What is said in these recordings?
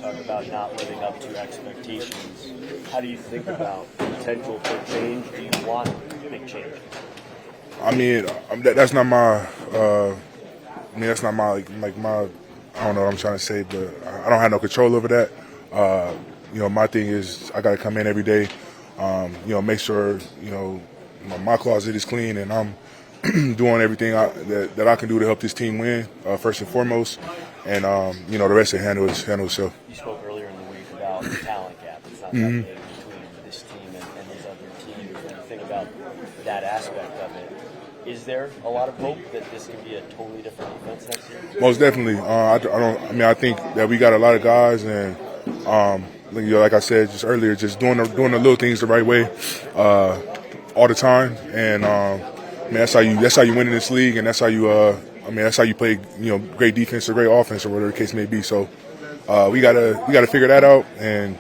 talk about not living up to expectations. How do you think about potential for change? Do you want big change? I mean, that's not my. That's not my like my. I don't know what I'm trying to say, but I don't have no control over that. My thing is I got to come in every day. Make sure my closet is clean and I'm doing everything that I can do to help this team win first and foremost. And the rest of it handle itself. You spoke earlier in the week about the talent gap. It's not that big between this team and these other teams. When you think about that aspect of it, is there a lot of hope that this could be a totally different defense next year? Most definitely. I think that we got a lot of guys, and like I said just earlier, just doing the little things the right way all the time, and that's how you win in this league, and that's how you that's how you play great defense or great offense or whatever the case may be. So we gotta figure that out and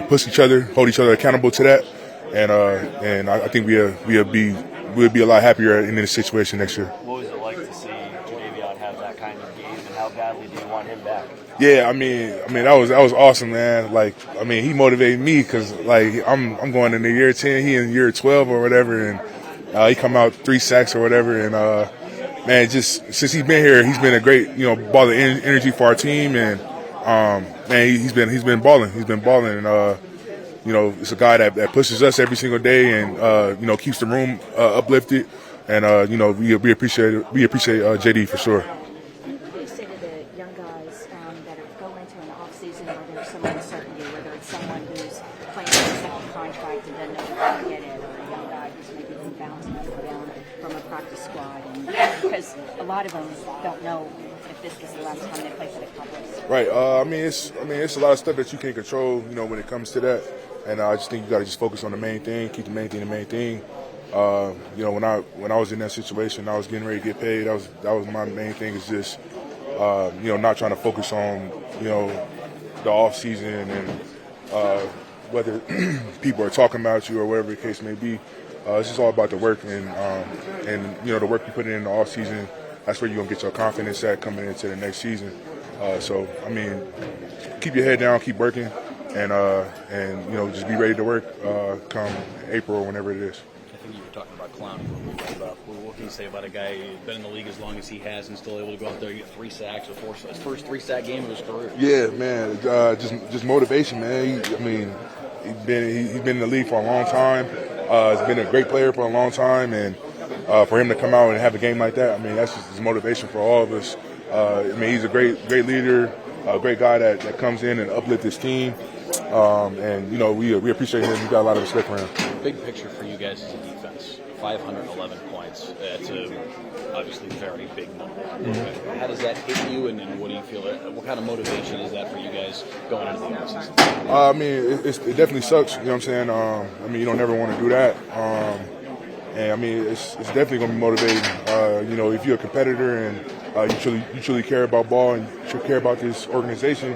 push each other, hold each other accountable to that, and I think we'll be a lot happier in this situation next year. What was it like to see Javon have that kind of game, and how badly do you want him back? Yeah, I mean that was awesome, man. He motivated me because I'm going into year 10, he in year 12 or whatever, and he come out 3 sacks or whatever, and just since he's been here, he's been a great ball of energy for our team, and he's been balling. He's been balling, and it's a guy that pushes us every single day and keeps the room uplifted, and we appreciate JD for sure. What do you say to the young guys that go into an offseason where there's some uncertainty, whether it's someone who's playing for a second contract and doesn't know if they're going to get it, or a young guy who's maybe been bouncing up and down from a practice squad, and because a lot of them don't know if this is the last time they play for the Cowboys. Right. It's a lot of stuff that you can't control, when it comes to that. And I just think you got to just focus on the main thing, keep the main thing the main thing. When I was in that situation, I was getting ready to get paid. That was my main thing, is just not trying to focus on the off season and whether people are talking about you or whatever the case may be. It's just all about the work and the work you put in the off season. That's where you're gonna get your confidence at coming into the next season. Keep your head down, keep working. And just be ready to work come April or whenever it is. I think you were talking about Clowney. What can you say about a guy who's been in the league as long as he has and still able to go out there and get 3 sacks or 4 his first 3-sack game of his career? Yeah, man. Just motivation, man. He's been in the league for a long time. He's been a great player for a long time, and for him to come out and have a game like that, that's just motivation for all of us. He's a great leader, a great guy that comes in and uplifts his team. We appreciate him. We got a lot of respect for him. Big picture for you guys as a defense, 511 points. That's obviously very big number. Mm-hmm. How does that hit you, and what do you feel? What kind of motivation is that for you guys going into the offseason? It definitely sucks. You know what I'm saying? You don't ever want to do that. It's definitely going to be motivating. If you're a competitor and you truly care about ball and you care about this organization,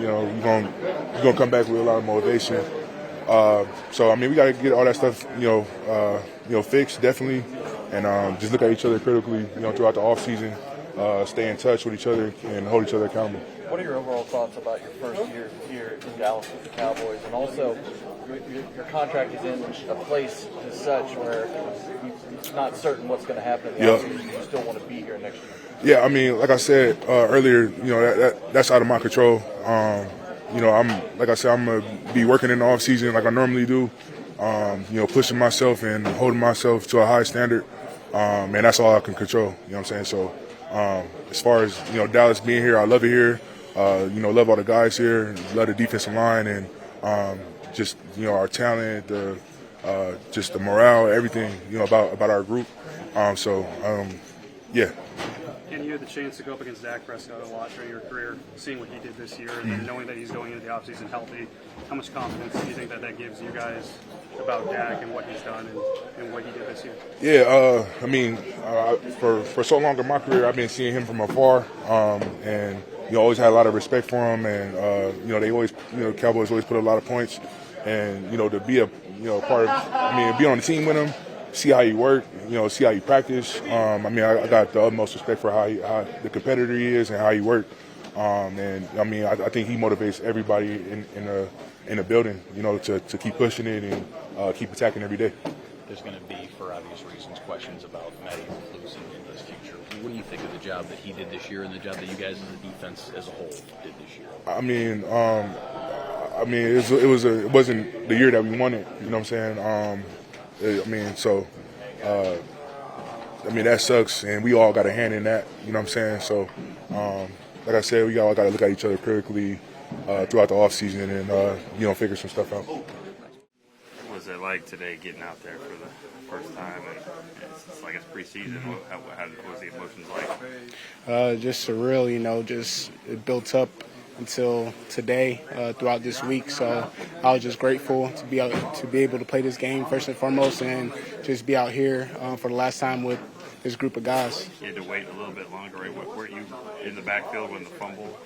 you're gonna come back with a lot of motivation. We got to get all that stuff, fixed definitely, and just look at each other critically, throughout the off season. Stay in touch with each other and hold each other accountable. What are your overall thoughts about your first year here in Dallas with the Cowboys, and also your contract is in a place as such where it's not certain what's going to happen in the offseason. You still want to be here next year. Yeah, like I said earlier, that's out of my control. I'm gonna be working in the off season like I normally do. Pushing myself and holding myself to a high standard, and that's all I can control. You know what I'm saying? So, as far as Dallas being here, I love it here. Love all the guys here, love the defensive line, and just our talent, just the morale, everything about our group. Yeah. And you had the chance to go up against Dak Prescott a lot during your career, seeing what he did this year, and then knowing that he's going into the offseason healthy. How much confidence do you think that gives you guys about Dak and what he's done and what he did this year? Yeah, for so long in my career, I've been seeing him from afar, and always had a lot of respect for him, and they always, Cowboys always put a lot of points, and to be a part of, be on the team with him. See how you work, see how you practice. I got the utmost respect for how the competitor he is and how he works. And I mean, I think he motivates everybody in the building, you know, to keep pushing it and keep attacking every day. There's going to be, for obvious reasons, questions about Matty Recluse and his future. What do you think of the job that he did this year and the job that you guys as a defense as a whole did this year? I mean, it wasn't the year that we wanted. You know what I'm saying? I mean, that sucks, and we all got a hand in that. You know what I'm saying? So, like I said, we all got to look at each other critically throughout the offseason and figure some stuff out. What was it like today getting out there for the first time? And it's like it's preseason. What was the emotions like? Just surreal, you know, just it built up until today, throughout this week. So I was just grateful to be able to play this game first and foremost, and just be out here for the last time with this group of guys. You had to wait a little bit longer, right? Weren't you in the backfield when the fumble?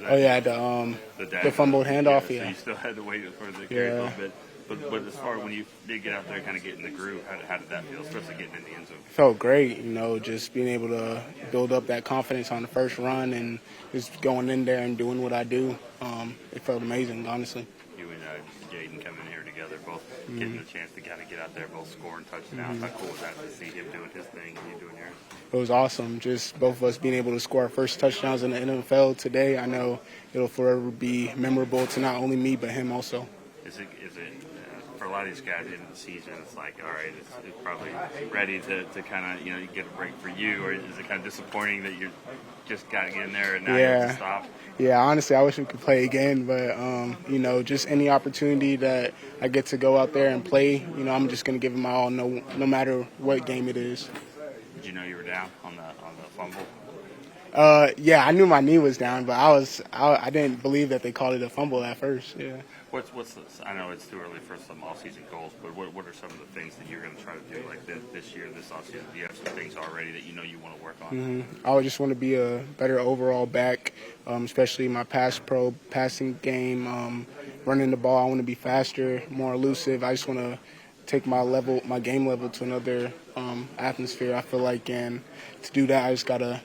The fumbled handoff. Yeah. So you still had to wait for the carry a little bit. But as far as when you did get out there and kind of get in the groove, how did that feel, especially getting in the end zone? It felt great, you know, just being able to build up that confidence on the first run and just going in there and doing what I do. It felt amazing, honestly. You and Jaden coming here together, both getting the chance to kind of get out there, both scoring touchdowns. How cool was that to see him doing his thing and you doing yours? It was awesome. Just both of us being able to score our first touchdowns in the NFL today. I know it'll forever be memorable to not only me but him also. Is it for a lot of these guys in the season, it's like, all right, it's probably ready to kind of, get a break for you, or is it kind of disappointing that you just got to get in there and now you have to stop? Yeah, honestly, I wish we could play again, but, just any opportunity that I get to go out there and play, I'm just going to give it my all, no matter what game it is. Did you know you were down on the fumble? Yeah, I knew my knee was down, but I didn't believe that they called it a fumble at first. Yeah. What's this? I know it's too early for some off-season goals, but what are some of the things that you're going to try to do like this year, this off-season? Do you have some things already that you know you want to work on? I would just want to be a better overall back, especially my passing game, running the ball. I want to be faster, more elusive. I just want to take my game level to another atmosphere. I feel like, and to do that, I just got to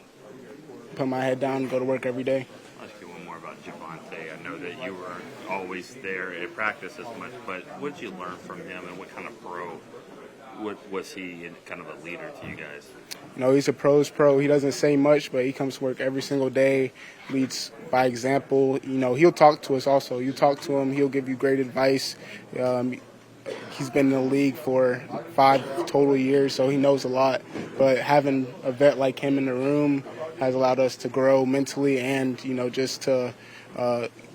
put my head down and go to work every day. I'll ask you one more about Javon. I know that you were always there at practice as much, but what did you learn from him, and what kind of pro was he, and kind of a leader to you guys? He's a pro's pro. He doesn't say much, but he comes to work every single day, leads by example. He'll talk to us also. You talk to him, he'll give you great advice. He's been in the league for 5 total years, so he knows a lot. But having a vet like him in the room has allowed us to grow mentally and, just to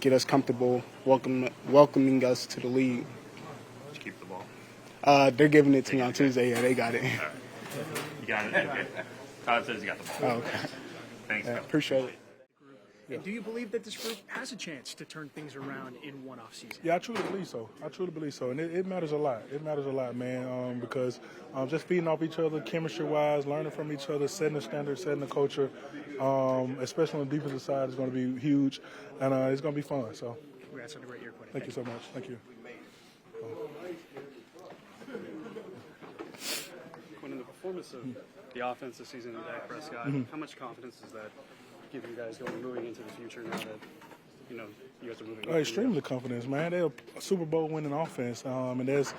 get us comfortable welcoming us to the league. Did you keep the ball? They're giving it to me on Tuesday. Yeah, they got it. All right. You got it? Okay. Todd says you got the ball. Oh, okay. Thanks, Yeah, appreciate it. And do you believe that this group has a chance to turn things around in one offseason? Yeah, I truly believe so. And it matters a lot. It matters a lot, man, because just feeding off each other, chemistry-wise, learning from each other, setting the standard, setting the culture, especially on the defensive side, is going to be huge, and it's going to be fun. So, Congrats on a great year, Quinn. Thank you so much. Thank you. Quinn, in the performance of the offense this season with Dak Prescott, how much confidence does that give you guys moving into the future now that you guys are moving? Extremely confident, man. They're a Super Bowl winning offense, and there's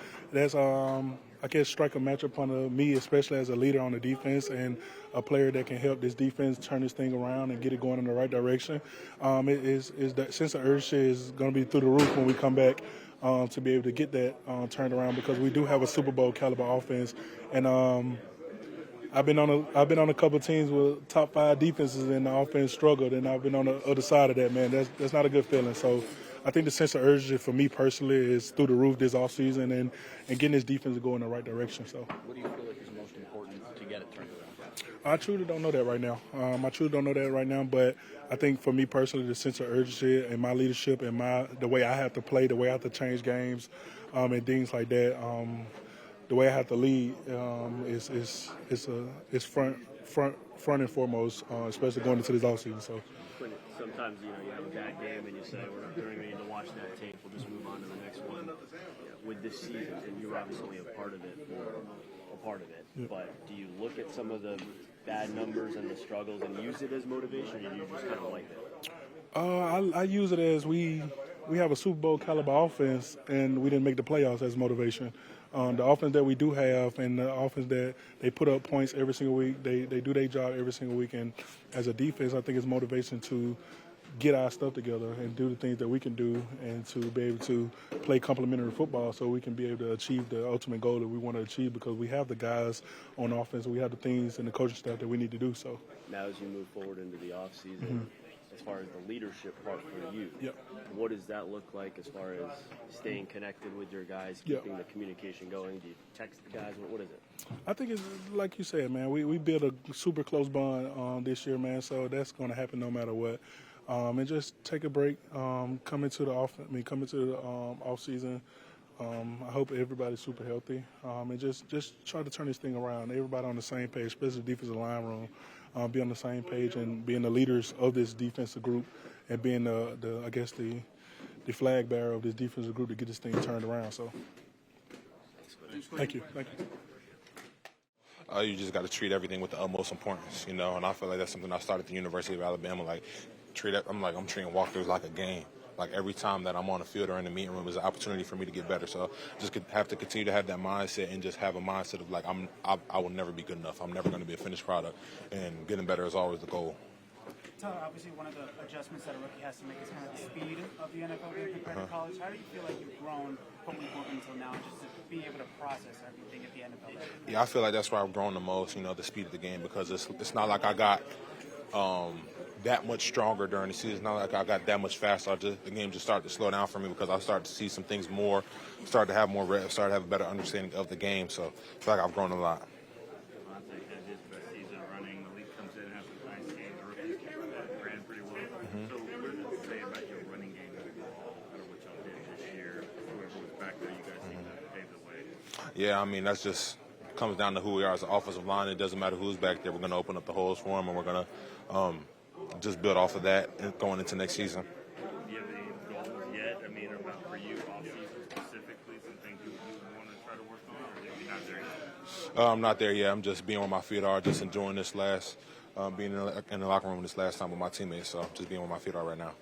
I guess strike a matchup on me, especially as a leader on the defense and a player that can help this defense turn this thing around and get it going in the right direction. That sense of urgency is going to be through the roof when we come back to be able to get that turned around, because we do have a Super Bowl caliber offense, and I've been on a couple of teams with top 5 defenses and the offense struggled, and I've been on the other side of that, man. That's not a good feeling. So I think the sense of urgency for me personally is through the roof this offseason and getting this defense to go in the right direction. So What do you feel like is most important to get it turned around? I truly don't know that right now. But I think for me personally, the sense of urgency and my leadership and the way I have to play, the way I have to change games, and things like that. The way I have to lead is front and foremost, especially going into this offseason. So sometimes you have a bad game and you say we're not doing anything to watch that tape. We'll just move on to the next one. With this season, and you're obviously a part of it. But do you look at some of the bad numbers and the struggles and use it as motivation, or do you just kind of like it? I use it as we have a Super Bowl caliber offense, and we didn't make the playoffs as motivation. The offense that we do have, and the offense that they put up points every single week, they do their job every single week. And as a defense, I think it's motivation to get our stuff together and do the things that we can do, and to be able to play complementary football so we can be able to achieve the ultimate goal that we want to achieve, because we have the guys on offense, we have the things and the coaching staff that we need to do so. Now, as you move forward into the offseason, as far as the leadership part for you, what does that look like as far as staying connected with your guys, keeping the communication going? Do you text the guys? What is it? I think it's like you said, man. We built a super close bond this year, man. So that's going to happen no matter what. And just take a break. Come into the off season. I hope everybody's super healthy. And just try to turn this thing around. Everybody on the same page, especially the defensive line room. Be on the same page and being the leaders of this defensive group, and being the flag bearer of this defensive group to get this thing turned around. So, thank you. You just got to treat everything with the utmost importance, and I feel like that's something I started at the University of Alabama. I'm treating walkthroughs like a game. Like every time that I'm on the field or in the meeting room is an opportunity for me to get better. So just have to continue to have that mindset, and just have a mindset of like I will never be good enough. I'm never going to be a finished product, and getting better is always the goal. Obviously, one of the adjustments that a rookie has to make is kind of the speed of the NFL game compared to college. How do you feel like you've grown from week 1 until now, just to be able to process everything at the NFL level? Yeah, I feel like that's where I've grown the most, the speed of the game, because it's not like I got that much stronger during the season. It's not like I got that much faster. The game just started to slow down for me, because I started to see some things more, started to have more reps, started to have a better understanding of the game. So I feel like I've grown a lot. Javon had his best season running. The league comes in, has some nice games. The rookies ran pretty well. So what does it say about your running game overall, out of what y'all did this year? Whoever was back there, you guys seem to pave the way. Yeah, I mean, that's just comes down to who we are as an offensive line. It doesn't matter who's back there. We're going to open up the holes for them, and we're going to just build off of that and going into next season. Do you have any goals yet? I mean, about for you, off-season specifically, some things you want to try to work on, or are you not there yet? I'm not there yet. I'm just being where my feet are, just enjoying this being in the locker room this last time with my teammates. So just being where my feet are right now.